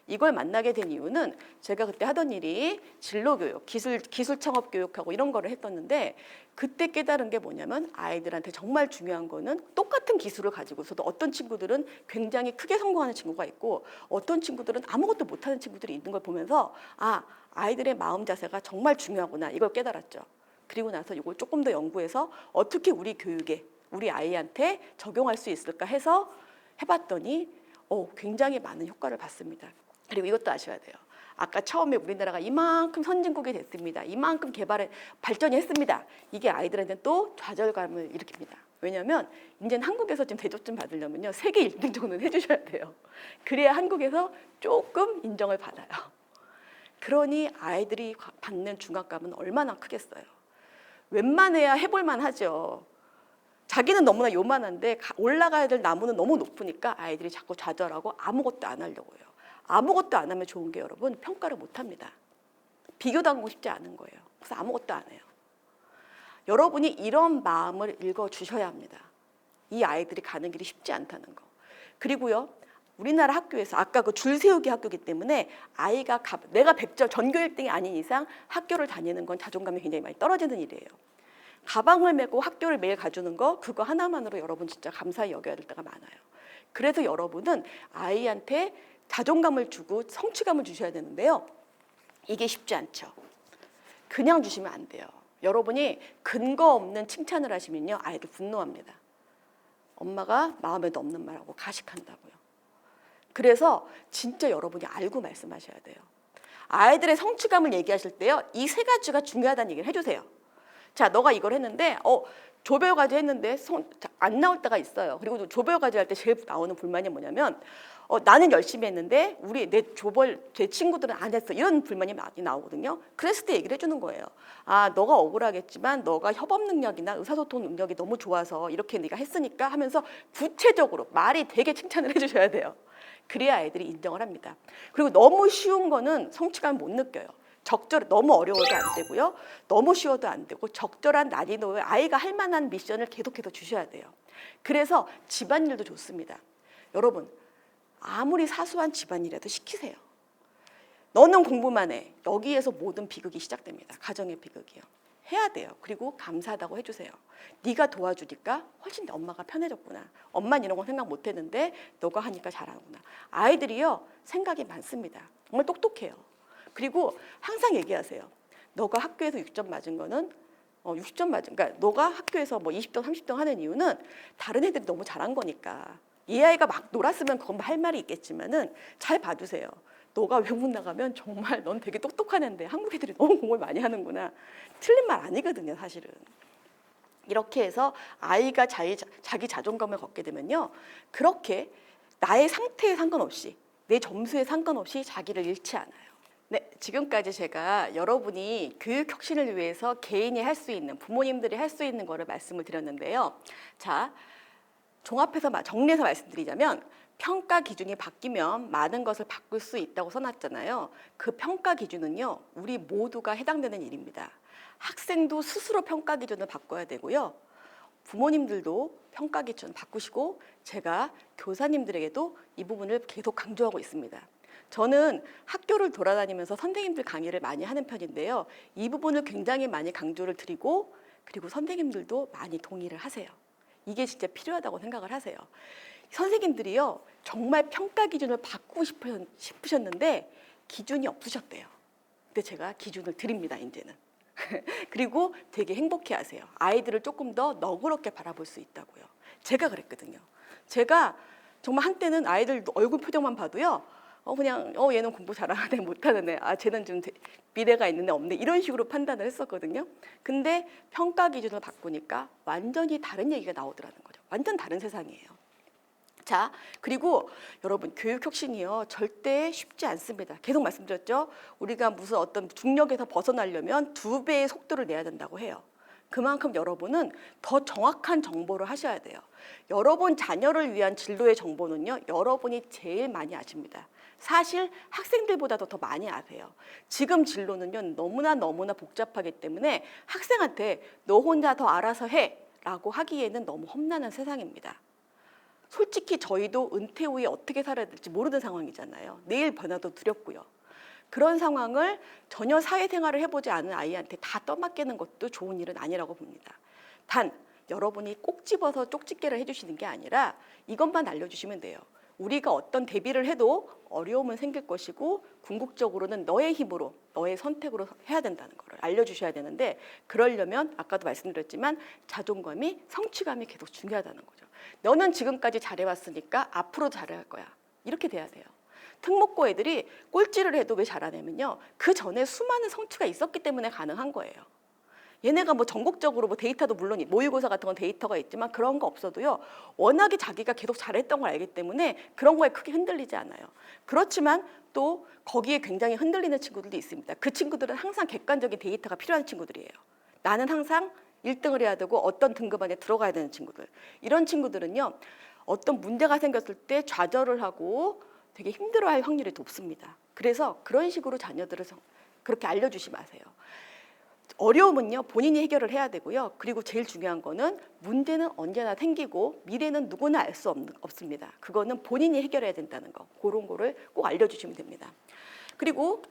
이걸 만나게 된 이유는 제가 그때 하던 일이 진로교육, 기술 창업 교육하고 이런 거를 했었는데 그때 깨달은 게 뭐냐면 아이들한테 정말 중요한 거는 똑같은 기술을 가지고서도 어떤 친구들은 굉장히 크게 성공하는 친구가 있고 어떤 친구들은 아무것도 못하는 친구들이 있는 걸 보면서 아이들의 마음 자세가 정말 중요하구나 이걸 깨달았죠. 그리고 나서 이걸 조금 더 연구해서 어떻게 우리 교육에 우리 아이한테 적용할 수 있을까 해서 해봤더니 굉장히 많은 효과를 봤습니다. 그리고 이것도 아셔야 돼요. 아까 처음에 우리나라가 이만큼 선진국이 됐습니다. 이만큼 발전이 했습니다. 이게 아이들한테는 또 좌절감을 일으킵니다. 왜냐하면 이제는 한국에서 지금 대접 좀 받으려면요. 세계 1등 정도는 해주셔야 돼요. 그래야 한국에서 조금 인정을 받아요. 그러니 아이들이 받는 중압감은 얼마나 크겠어요. 웬만해야 해볼만 하죠. 자기는 너무나 요만한데 올라가야 될 나무는 너무 높으니까 아이들이 자꾸 좌절하고 아무것도 안 하려고 해요. 아무것도 안 하면 좋은 게 여러분 평가를 못 합니다. 비교당하고 싶지 않은 거예요. 그래서 아무것도 안 해요. 여러분이 이런 마음을 읽어주셔야 합니다. 이 아이들이 가는 길이 쉽지 않다는 거. 그리고요. 우리나라 학교에서 아까 그 줄 세우기 학교이기 때문에 아이가 내가 100점 전교 1등이 아닌 이상 학교를 다니는 건 자존감이 굉장히 많이 떨어지는 일이에요. 가방을 메고 학교를 매일 가주는 거 그거 하나만으로 여러분 진짜 감사히 여겨야 될 때가 많아요. 그래서 여러분은 아이한테 자존감을 주고 성취감을 주셔야 되는데요. 이게 쉽지 않죠. 그냥 주시면 안 돼요. 여러분이 근거 없는 칭찬을 하시면요. 아이들 분노합니다. 엄마가 마음에도 없는 말하고 가식한다고요. 그래서 진짜 여러분이 알고 말씀하셔야 돼요. 아이들의 성취감을 얘기하실 때요. 이 세 가지가 중요하다는 얘기를 해주세요. 자, 너가 이걸 했는데 조별과제 했는데 안 나올 때가 있어요. 그리고 조별과제 할 때 제일 나오는 불만이 뭐냐면 나는 열심히 했는데 제 친구들은 안 했어. 이런 불만이 많이 나오거든요. 그랬을 때 얘기를 해주는 거예요. 너가 억울하겠지만 너가 협업 능력이나 의사소통 능력이 너무 좋아서 이렇게 네가 했으니까 하면서 구체적으로 말이 되게 칭찬을 해주셔야 돼요. 그래야 아이들이 인정을 합니다. 그리고 너무 쉬운 거는 성취감을 못 느껴요. 너무 어려워도 안 되고요. 너무 쉬워도 안 되고 적절한 난이도의 아이가 할 만한 미션을 계속해서 주셔야 돼요. 그래서 집안일도 좋습니다. 여러분 아무리 사소한 집안일이라도 시키세요. 너는 공부만 해. 여기에서 모든 비극이 시작됩니다. 가정의 비극이요. 해야 돼요. 그리고 감사하다고 해주세요. 네가 도와주니까 훨씬 엄마가 편해졌구나. 엄마는 이런 건 생각 못했는데 너가 하니까 잘하는구나. 아이들이요 생각이 많습니다. 정말 똑똑해요. 그리고 항상 얘기하세요. 너가 학교에서 6점 맞은 거는 60점 맞은, 그러니까 너가 학교에서 뭐 20등, 30등 하는 이유는 다른 애들이 너무 잘한 거니까. 이 아이가 막 놀았으면 그건 할 말이 있겠지만은 잘 봐주세요. 너가 외국 나가면 정말 넌 되게 똑똑한 애인데 한국 애들이 너무 공부를 많이 하는구나. 틀린 말 아니거든요, 사실은. 이렇게 해서 아이가 자기 자존감을 갖게 되면요. 그렇게 나의 상태에 상관없이 내 점수에 상관없이 자기를 잃지 않아요. 네, 지금까지 제가 여러분이 교육 혁신을 위해서 개인이 할 수 있는, 부모님들이 할 수 있는 거를 말씀을 드렸는데요. 자, 종합해서 정리해서 말씀드리자면 평가 기준이 바뀌면 많은 것을 바꿀 수 있다고 써놨잖아요. 그 평가 기준은요, 우리 모두가 해당되는 일입니다. 학생도 스스로 평가 기준을 바꿔야 되고요. 부모님들도 평가 기준을 바꾸시고 제가 교사님들에게도 이 부분을 계속 강조하고 있습니다. 저는 학교를 돌아다니면서 선생님들 강의를 많이 하는 편인데요. 이 부분을 굉장히 많이 강조를 드리고 그리고 선생님들도 많이 동의를 하세요. 이게 진짜 필요하다고 생각을 하세요. 선생님들이요, 정말 평가 기준을 바꾸고 싶으셨는데 기준이 없으셨대요. 근데 제가 기준을 드립니다, 이제는. 그리고 되게 행복해 하세요. 아이들을 조금 더 너그럽게 바라볼 수 있다고요. 제가 그랬거든요. 제가 정말 한때는 아이들 얼굴 표정만 봐도요, 그냥 얘는 공부 잘하는 애, 못하는 애, 쟤는 좀 미래가 있는 애 없네, 이런 식으로 판단을 했었거든요. 근데 평가 기준을 바꾸니까 완전히 다른 얘기가 나오더라는 거죠. 완전 다른 세상이에요. 자, 그리고 여러분, 교육 혁신이요, 절대 쉽지 않습니다. 계속 말씀드렸죠. 우리가 무슨 어떤 중력에서 벗어나려면 2배의 속도를 내야 된다고 해요. 그만큼 여러분은 더 정확한 정보를 하셔야 돼요. 여러분 자녀를 위한 진로의 정보는요, 여러분이 제일 많이 아십니다. 사실 학생들보다도 더 많이 아세요. 지금 진로는요, 너무나 복잡하기 때문에 학생한테 너 혼자 더 알아서 해 라고 하기에는 너무 험난한 세상입니다. 솔직히 저희도 은퇴 후에 어떻게 살아야 될지 모르는 상황이잖아요. 내일 변화도 두렵고요. 그런 상황을 전혀 사회생활을 해보지 않은 아이한테 다 떠맡기는 것도 좋은 일은 아니라고 봅니다. 단 여러분이 꼭 집어서 쪽집게를 해주시는 게 아니라 이것만 알려주시면 돼요. 우리가 어떤 대비를 해도 어려움은 생길 것이고 궁극적으로는 너의 힘으로, 너의 선택으로 해야 된다는 걸 알려주셔야 되는데, 그러려면 아까도 말씀드렸지만 자존감이, 성취감이 계속 중요하다는 거죠. 너는 지금까지 잘해왔으니까 앞으로 잘할 거야. 이렇게 돼야 돼요. 특목고 애들이 꼴찌를 해도 왜 잘하냐면요, 그 전에 수많은 성취가 있었기 때문에 가능한 거예요. 얘네가 뭐 전국적으로 뭐 데이터도 물론 모의고사 같은 건 데이터가 있지만 그런 거 없어도요, 워낙에 자기가 계속 잘했던 걸 알기 때문에 그런 거에 크게 흔들리지 않아요. 그렇지만 또 거기에 굉장히 흔들리는 친구들도 있습니다. 그 친구들은 항상 객관적인 데이터가 필요한 친구들이에요. 나는 항상 1등을 해야 되고 어떤 등급 안에 들어가야 되는 친구들. 이런 친구들은요, 어떤 문제가 생겼을 때 좌절을 하고 되게 힘들어할 확률이 높습니다. 그래서 그런 식으로 자녀들을 그렇게 알려주지 마세요. 어려움은요, 본인이 해결을 해야 되고요. 그리고 제일 중요한 거는 문제는 언제나 생기고 미래는 누구나 알 수 없습니다. 그거는 본인이 해결해야 된다는 거. 그런 거를 꼭 알려주시면 됩니다. 그리고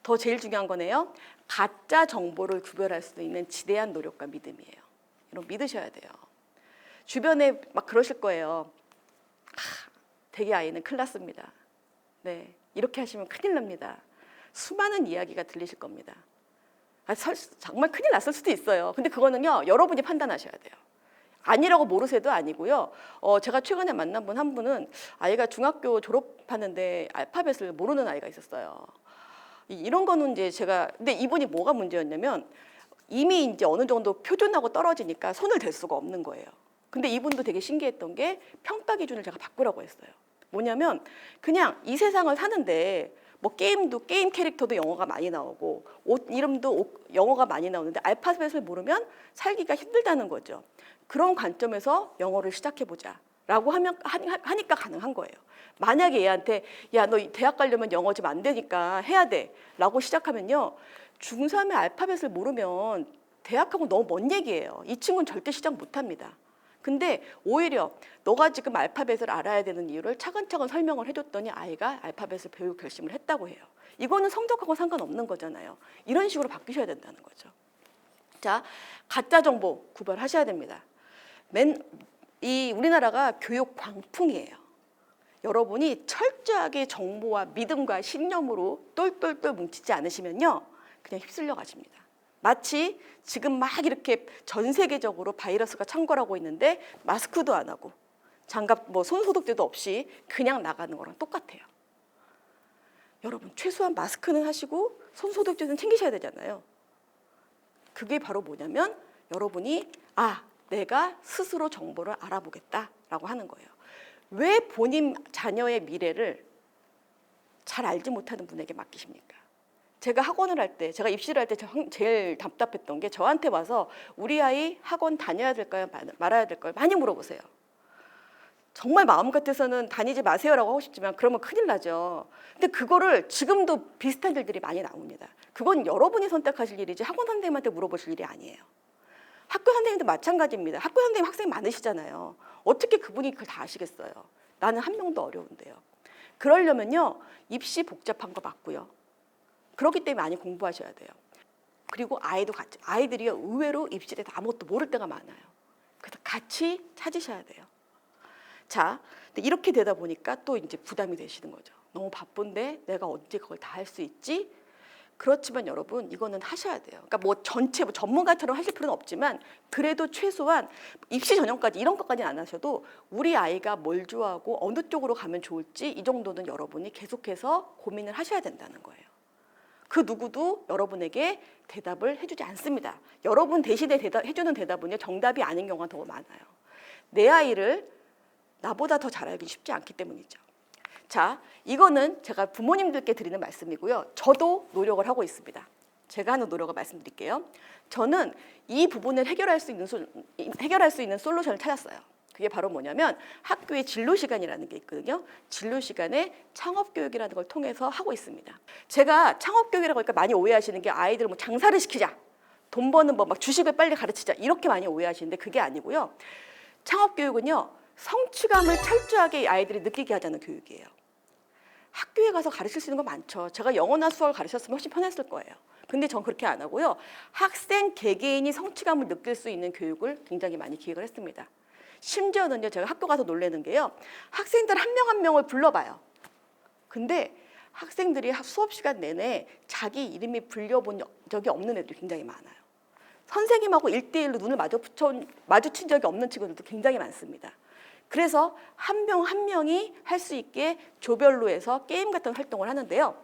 더 제일 중요한 거네요. 가짜 정보를 구별할 수 있는 지대한 노력과 믿음이에요. 이런 믿으셔야 돼요. 주변에 막 그러실 거예요. 되게 아이는 큰일 났습니다. 네, 이렇게 하시면 큰일 납니다. 수많은 이야기가 들리실 겁니다. 정말 큰일 났을 수도 있어요. 근데 그거는요, 여러분이 판단하셔야 돼요. 아니라고 모르세도 아니고요. 제가 최근에 만난 한 분은 아이가 중학교 졸업하는데 알파벳을 모르는 아이가 있었어요. 이런 거는 이제 근데 이분이 뭐가 문제였냐면 이미 이제 어느 정도 표준하고 떨어지니까 손을 댈 수가 없는 거예요. 근데 이분도 되게 신기했던 게 평가 기준을 제가 바꾸라고 했어요. 뭐냐면 그냥 이 세상을 사는데 뭐 게임 캐릭터도 영어가 많이 나오고 옷 이름도 영어가 많이 나오는데 알파벳을 모르면 살기가 힘들다는 거죠. 그런 관점에서 영어를 시작해보자 라고 하니까 가능한 거예요. 만약에 얘한테 야, 너 대학 가려면 영어 좀 안 되니까 해야 돼 라고 시작하면요, 중3의 알파벳을 모르면 대학하고 너무 먼 얘기예요. 이 친구는 절대 시작 못합니다. 근데 오히려 너가 지금 알파벳을 알아야 되는 이유를 차근차근 설명을 해줬더니 아이가 알파벳을 배울 결심을 했다고 해요. 이거는 성적하고 상관없는 거잖아요. 이런 식으로 바뀌셔야 된다는 거죠. 자, 가짜 정보 구별하셔야 됩니다. 우리나라가 교육 광풍이에요. 여러분이 철저하게 정보와 믿음과 신념으로 똘똘똘 뭉치지 않으시면요, 그냥 휩쓸려 가십니다. 마치 지금 막 이렇게 전 세계적으로 바이러스가 창궐하고 있는데 마스크도 안 하고 장갑 손 소독제도 없이 그냥 나가는 거랑 똑같아요. 여러분, 최소한 마스크는 하시고 손 소독제는 챙기셔야 되잖아요. 그게 바로 뭐냐면 여러분이 내가 스스로 정보를 알아보겠다라고 하는 거예요. 왜 본인 자녀의 미래를 잘 알지 못하는 분에게 맡기십니까? 제가 학원을 할 때, 제가 입시를 할 때 제일 답답했던 게 저한테 와서 우리 아이 학원 다녀야 될까요? 말아야 될까요? 많이 물어보세요. 정말 마음 같아서는 다니지 마세요라고 하고 싶지만 그러면 큰일 나죠. 근데 그거를 지금도 비슷한 일들이 많이 나옵니다. 그건 여러분이 선택하실 일이지 학원 선생님한테 물어보실 일이 아니에요. 학교 선생님도 마찬가지입니다. 학교 선생님 학생이 많으시잖아요. 어떻게 그분이 그걸 다 아시겠어요. 나는 한 명도 어려운데요. 그러려면요, 입시 복잡한 거 맞고요. 그렇기 때문에 많이 공부하셔야 돼요. 그리고 아이도 같이, 아이들이 의외로 입시에 대해서 아무것도 모를 때가 많아요. 그래서 같이 찾으셔야 돼요. 자, 근데 이렇게 되다 보니까 또 이제 부담이 되시는 거죠. 너무 바쁜데 내가 언제 그걸 다 할 수 있지? 그렇지만 여러분, 이거는 하셔야 돼요. 그러니까 뭐 전체 뭐 전문가처럼 하실 필요는 없지만 그래도 최소한 입시 전형까지 이런 것까지는 안 하셔도 우리 아이가 뭘 좋아하고 어느 쪽으로 가면 좋을지 이 정도는 여러분이 계속해서 고민을 하셔야 된다는 거예요. 그 누구도 여러분에게 대답을 해주지 않습니다. 여러분 대신에 해주는 대답은요, 정답이 아닌 경우가 더 많아요. 내 아이를 나보다 더 잘 알기 쉽지 않기 때문이죠. 자, 이거는 제가 부모님들께 드리는 말씀이고요. 저도 노력을 하고 있습니다. 제가 하는 노력을 말씀드릴게요. 저는 이 부분을 해결할 수 있는 솔루션을 찾았어요. 그게 바로 뭐냐면 학교의 진로 시간이라는 게 있거든요. 진로 시간에 창업 교육이라는 걸 통해서 하고 있습니다. 제가 창업 교육이라고 하니까 많이 오해하시는 게 아이들 뭐 장사를 시키자, 돈 버는 법, 막 주식을 빨리 가르치자 이렇게 많이 오해하시는데 그게 아니고요. 창업 교육은요, 성취감을 철저하게 아이들이 느끼게 하자는 교육이에요. 학교에 가서 가르칠 수 있는 거 많죠. 제가 영어나 수학을 가르쳤으면 훨씬 편했을 거예요. 근데 전 그렇게 안 하고요. 학생 개개인이 성취감을 느낄 수 있는 교육을 굉장히 많이 기획을 했습니다. 심지어는요, 제가 학교 가서 놀라는 게요, 학생들 한 명 한 명을 불러봐요. 근데 학생들이 수업 시간 내내 자기 이름이 불려본 적이 없는 애들이 굉장히 많아요. 선생님하고 1대1로 눈을 마주친 적이 없는 친구들도 굉장히 많습니다. 그래서 한 명 한 명이 할 수 있게 조별로 해서 게임 같은 활동을 하는데요.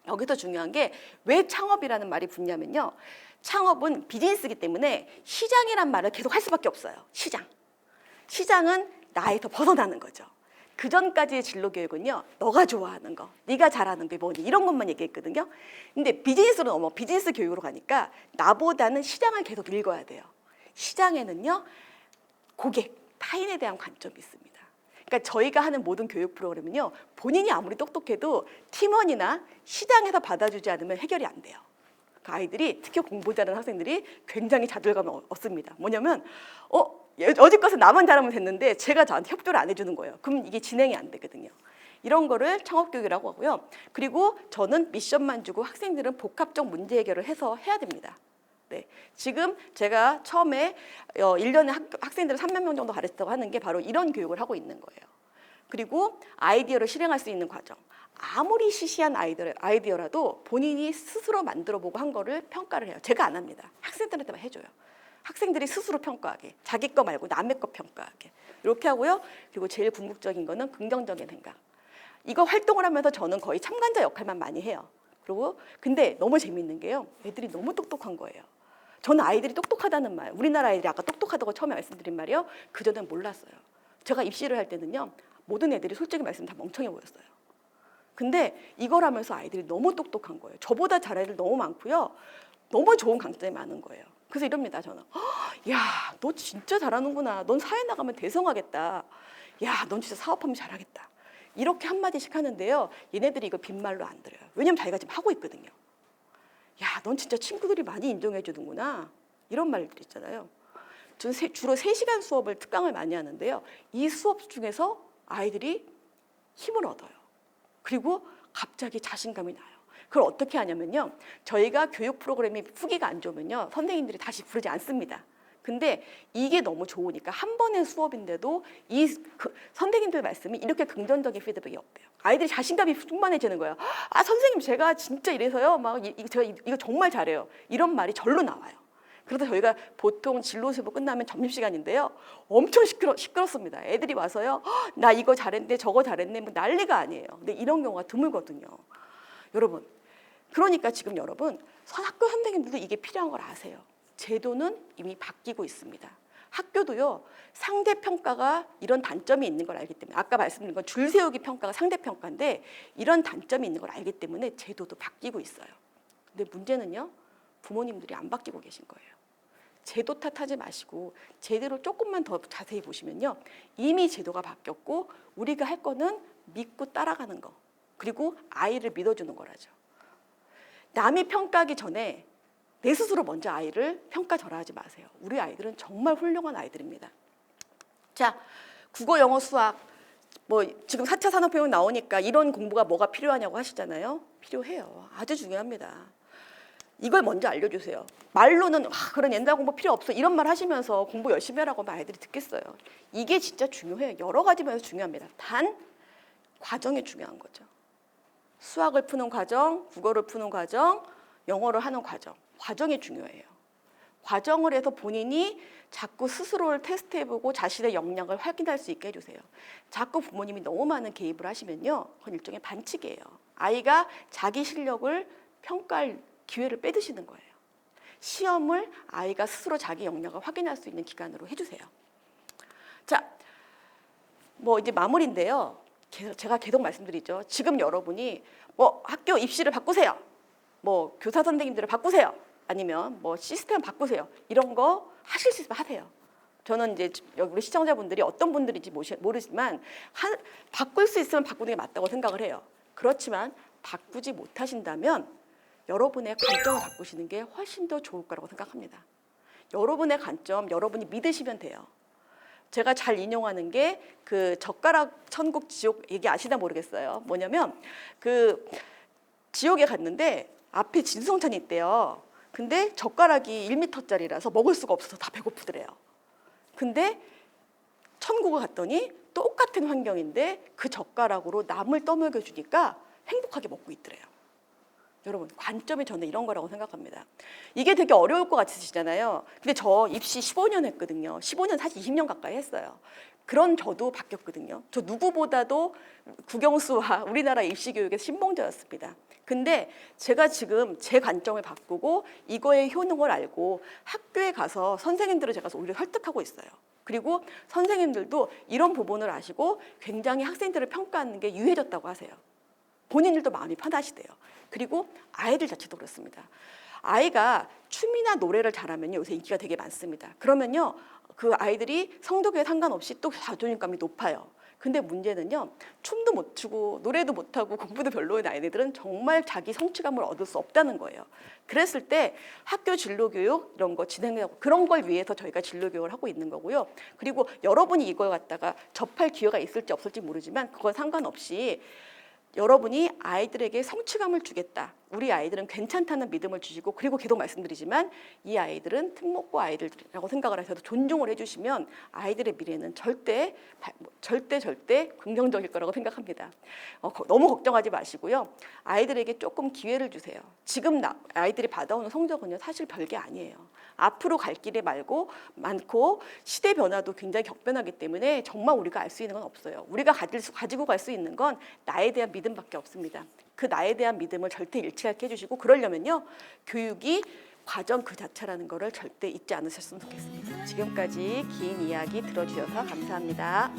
여기서 중요한 게 왜 창업이라는 말이 붙냐면요. 창업은 비즈니스이기 때문에 시장이란 말을 계속 할 수밖에 없어요. 시장은 나에서 벗어나는 거죠. 그 전까지의 진로 교육은요, 너가 좋아하는 거, 네가 잘하는 게 뭐니 이런 것만 얘기했거든요. 근데 비즈니스로 넘어 비즈니스 교육으로 가니까 나보다는 시장을 계속 읽어야 돼요. 시장에는요, 고객, 타인에 대한 관점이 있습니다. 그러니까 저희가 하는 모든 교육 프로그램은요, 본인이 아무리 똑똑해도 팀원이나 시장에서 받아주지 않으면 해결이 안 돼요. 그 아이들이, 특히 공부 잘하는 학생들이 굉장히 자존감이 없습니다. 뭐냐면 어제까지 나만 잘하면 됐는데 제가 저한테 협조를 안 해주는 거예요. 그럼 이게 진행이 안 되거든요. 이런 거를 창업교육이라고 하고요. 그리고 저는 미션만 주고 학생들은 복합적 문제 해결을 해서 해야 됩니다. 네, 지금 제가 처음에 1년에 학생들을 3만 명 정도 가르쳤다고 하는 게 바로 이런 교육을 하고 있는 거예요. 그리고 아이디어를 실행할 수 있는 과정. 아무리 시시한 아이디어라도 본인이 스스로 만들어보고 한 거를 평가를 해요. 제가 안 합니다. 학생들한테만 해줘요. 학생들이 스스로 평가하게, 자기 거 말고 남의 거 평가하게 이렇게 하고요. 그리고 제일 궁극적인 거는 긍정적인 생각. 이거 활동을 하면서 저는 거의 참관자 역할만 많이 해요. 그리고 근데 너무 재밌는 게요, 애들이 너무 똑똑한 거예요. 저는 아이들이 똑똑하다는 말, 우리나라 아이들이 아까 똑똑하다고 처음에 말씀드린 말이요, 그전엔 몰랐어요. 제가 입시를 할 때는요, 모든 애들이 솔직히 말씀드리면 다 멍청해 보였어요. 근데 이걸 하면서 아이들이 너무 똑똑한 거예요. 저보다 잘할 애들 너무 많고요, 너무 좋은 강점이 많은 거예요. 그래서 이럽니다, 저는. 야, 너 진짜 잘하는구나. 넌 사회 나가면 대성하겠다. 야, 넌 진짜 사업하면 잘하겠다. 이렇게 한마디씩 하는데요, 얘네들이 이거 빈말로 안 들어요. 왜냐면 자기가 지금 하고 있거든요. 야, 넌 진짜 친구들이 많이 인정해 주는구나. 이런 말들 있잖아요. 저는 주로 3시간 수업을 특강을 많이 하는데요, 이 수업 중에서 아이들이 힘을 얻어요. 그리고 갑자기 자신감이 나요. 그걸 어떻게 하냐면요, 저희가 교육 프로그램이 후기가 안 좋으면요, 선생님들이 다시 부르지 않습니다. 근데 이게 너무 좋으니까 한 번의 수업인데도 선생님들 말씀이 이렇게 긍정적인 피드백이 없대요. 아이들이 자신감이 충만해지는 거예요. 아, 선생님 제가 진짜 이래서요, 제가 이거 정말 잘해요. 이런 말이 절로 나와요. 그래서 저희가 보통 진로 수업 끝나면 점심시간인데요, 엄청 시끄럽습니다. 애들이 와서요, 나 이거 잘했네, 저거 잘했네, 뭐 난리가 아니에요. 근데 이런 경우가 드물거든요. 여러분, 그러니까 지금 여러분, 학교 선생님들도 이게 필요한 걸 아세요. 제도는 이미 바뀌고 있습니다. 학교도요, 상대평가가 이런 단점이 있는 걸 알기 때문에, 아까 말씀드린 건 줄 세우기 평가가 상대평가인데 이런 단점이 있는 걸 알기 때문에 제도도 바뀌고 있어요. 근데 문제는요, 부모님들이 안 바뀌고 계신 거예요. 제도 탓하지 마시고 제대로 조금만 더 자세히 보시면요. 이미 제도가 바뀌었고 우리가 할 거는 믿고 따라가는 거. 그리고 아이를 믿어주는 거라죠. 남이 평가하기 전에 내 스스로 먼저 아이를 평가절하하지 마세요. 우리 아이들은 정말 훌륭한 아이들입니다. 자, 국어, 영어, 수학 뭐 지금 4차 산업혁명 나오니까 이런 공부가 뭐가 필요하냐고 하시잖아요. 필요해요. 아주 중요합니다. 이걸 먼저 알려주세요. 말로는 그런 옛날 공부 필요 없어 이런 말 하시면서 공부 열심히 하라고 하면 아이들이 듣겠어요. 이게 진짜 중요해요. 여러 가지 면에서 중요합니다. 단 과정이 중요한 거죠. 수학을 푸는 과정, 국어를 푸는 과정, 영어를 하는 과정. 과정이 중요해요. 과정을 해서 본인이 자꾸 스스로를 테스트해보고 자신의 역량을 확인할 수 있게 해주세요. 자꾸 부모님이 너무 많은 개입을 하시면요. 그건 일종의 반칙이에요. 아이가 자기 실력을 평가할 기회를 빼드시는 거예요. 시험을 아이가 스스로 자기 역량을 확인할 수 있는 기간으로 해주세요. 자, 뭐 이제 마무리인데요. 제가 계속 말씀드리죠. 지금 여러분이 뭐 학교 입시를 바꾸세요. 뭐 교사 선생님들을 바꾸세요. 아니면 뭐 시스템 바꾸세요. 이런 거 하실 수 있으면 하세요. 저는 이제 여기 우리 시청자분들이 어떤 분들인지 모르지만 바꿀 수 있으면 바꾸는 게 맞다고 생각을 해요. 그렇지만 바꾸지 못하신다면 여러분의 관점을 바꾸시는 게 훨씬 더 좋을 거라고 생각합니다. 여러분의 관점, 여러분이 믿으시면 돼요. 제가 잘 인용하는 게 그 젓가락 천국 지옥 얘기 아시나 모르겠어요. 뭐냐면 그 지옥에 갔는데 앞에 진수성찬이 있대요. 근데 젓가락이 1m짜리라서 먹을 수가 없어서 다 배고프더래요. 근데 천국을 갔더니 똑같은 환경인데 그 젓가락으로 남을 떠먹여 주니까 행복하게 먹고 있더래요. 여러분 관점이 저는 이런 거라고 생각합니다. 이게 되게 어려울 것 같으시잖아요. 근데 저 입시 15년 했거든요. 15년 사실 20년 가까이 했어요. 그런 저도 바뀌었거든요. 저 누구보다도 국영수와 우리나라 입시 교육의 신봉자였습니다. 근데 제가 지금 제 관점을 바꾸고 이거의 효능을 알고 학교에 가서 선생님들을 제가 오히려 설득하고 있어요. 그리고 선생님들도 이런 부분을 아시고 굉장히 학생들을 평가하는 게 유해졌다고 하세요. 본인들도 마음이 편하시대요. 그리고 아이들 자체도 그렇습니다. 아이가 춤이나 노래를 잘하면요, 요새 인기가 되게 많습니다. 그러면요, 그 아이들이 성적에 상관없이 또 자존감이 높아요. 근데 문제는요, 춤도 못 추고 노래도 못하고 공부도 별로인 아이들은 정말 자기 성취감을 얻을 수 없다는 거예요. 그랬을 때 학교 진로교육 이런 거 진행하고 그런 걸 위해서 저희가 진로교육을 하고 있는 거고요. 그리고 여러분이 이걸 갖다가 접할 기회가 있을지 없을지 모르지만 그건 상관없이 여러분이 아이들에게 성취감을 주겠다. 우리 아이들은 괜찮다는 믿음을 주시고 그리고 계속 말씀드리지만 이 아이들은 특목고 아이들이라고 생각을 하셔서 존중을 해주시면 아이들의 미래는 절대 긍정적일 거라고 생각합니다. 너무 걱정하지 마시고요. 아이들에게 조금 기회를 주세요. 지금 아이들이 받아오는 성적은요 사실 별게 아니에요. 앞으로 갈 길이 많고 시대 변화도 굉장히 격변하기 때문에 정말 우리가 알 수 있는 건 없어요. 우리가 가지고 갈 수 있는 건 나에 대한 믿음밖에 없습니다. 그 나에 대한 믿음을 절대 잃지 않게 해주시고 그러려면요 교육이 과정 그 자체라는 거를 절대 잊지 않으셨으면 좋겠습니다. 지금까지 긴 이야기 들어주셔서 감사합니다.